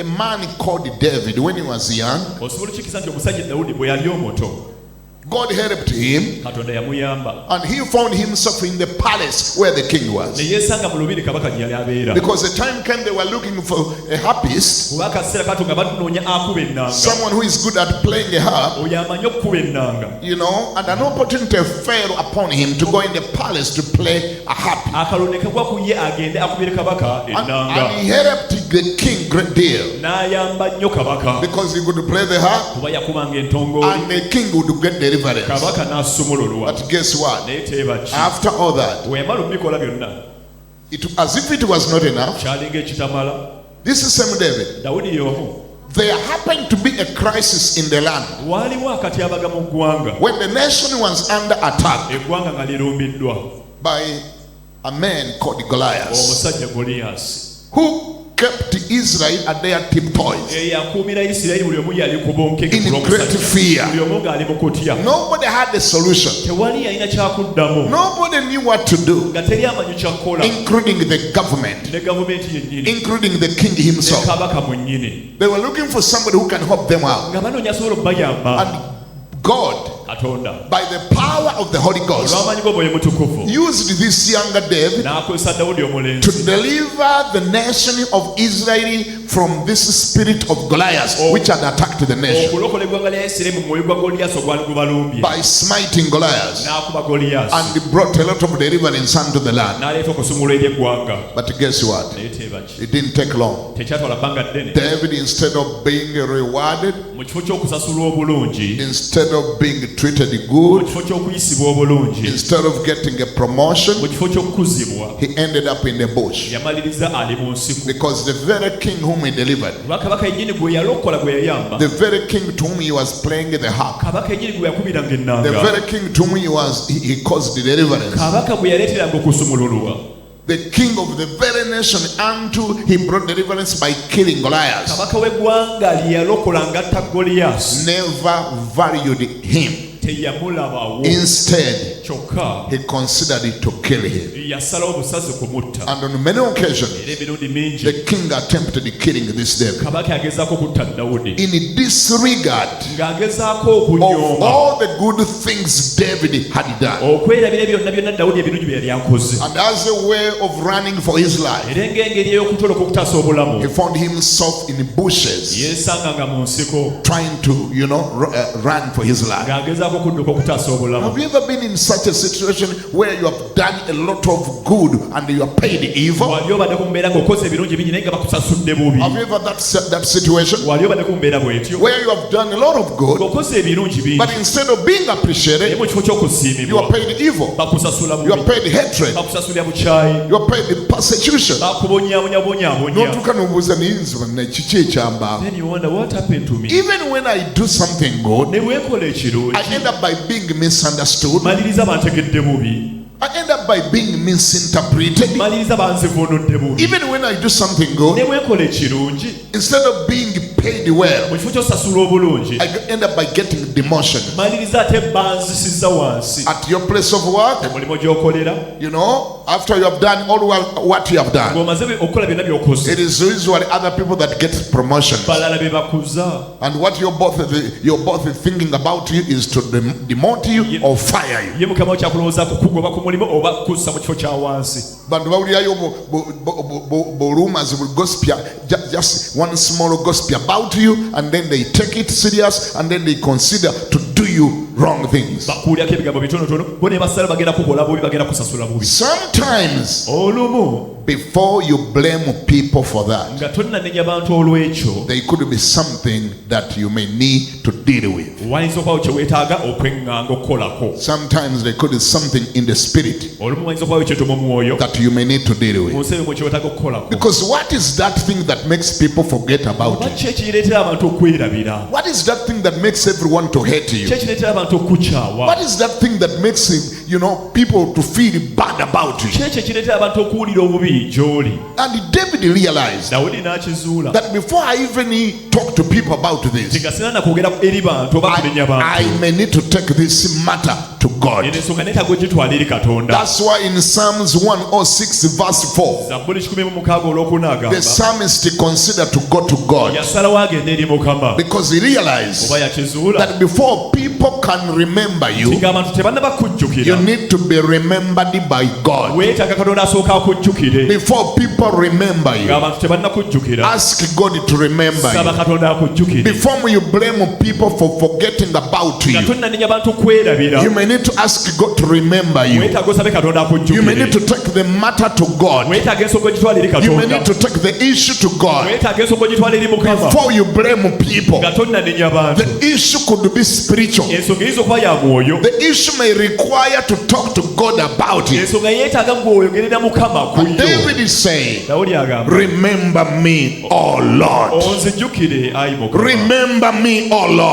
a man called David when he was young. God helped him, and he found himself in the palace where the king was. Because the time came they were looking for a harpist, someone who is good at playing a harp, you know, and an opportunity fell upon him to go in the palace to play a harp. And he helped the king great deal, because he could play the harp and the king would get deliverance. But guess what? After all that, as if it was not enough, this is same David. There happened to be a crisis in the land when the nation was under attack by a man called Goliath, who kept Israel at their tiptoes in great fear. Nobody had a solution. Nobody knew what to do, including the government, including the king himself. They were looking for somebody who can help them out. And God, by the power of the Holy Ghost, used this younger David to deliver the nation of Israel from this spirit of Goliath which had attacked the nation by smiting Goliath, and he brought a lot of deliverance unto the land. But guess what? It didn't take long. David, instead of being rewarded, instead of being treated good, instead of getting a promotion, he ended up in the bush, because the very king whom he delivered, the very king to whom he was playing the harp, the very king to whom he caused the deliverance, the king of the very nation unto he brought deliverance by killing Goliath, never valued him. Instead, he considered it to kill him. And on many occasions, the king attempted killing this David in disregard of all the good things David had done. And as a way of running for his life, he found himself in bushes, trying to, run for his life. Have you ever been in such a situation where you have done a lot of good and you are paid evil? Have you ever that situation where you have done a lot of good, but instead of being appreciated, you are paid evil, you are paid hatred, you are paid persecution? Then you wonder, what happened to me? Even when I do something good, I end up by being misunderstood. I end up by being misinterpreted. Even when I do something good, instead of being paid well, I end up by getting demotion. At your place of work, after you have done all what you have done, it is usually other people that get promotions. And what you're both thinking about you is to demote you or fire you. But rumors will gossip, just one small gossip about you, and then they take it serious, and then they consider to do you wrong things. Sometimes, before you blame people for that, there could be something that you may need to deal with. Sometimes there could be something in the spirit that you may need to deal with. Because what is that thing that makes people forget about you? What is that thing that makes everyone to hate you? What is that thing that makes people to feel bad about you. And David realized that before I even talk to people about this, I may need to take this matter to God. That's why in Psalms 106 verse 4, the psalmist considered to go to God, because he realized that before people can remember you, you need to be remembered by God. Before people remember you, ask God to remember you. Before you blame people for forgetting about you, you may need to ask God to remember you. You may need to take the matter to God. You may need to take the issue to God. Before you blame people, the issue could be spiritual. The issue may require to talk to God about it. And David is saying, remember me, oh Lord. Remember me, oh Lord.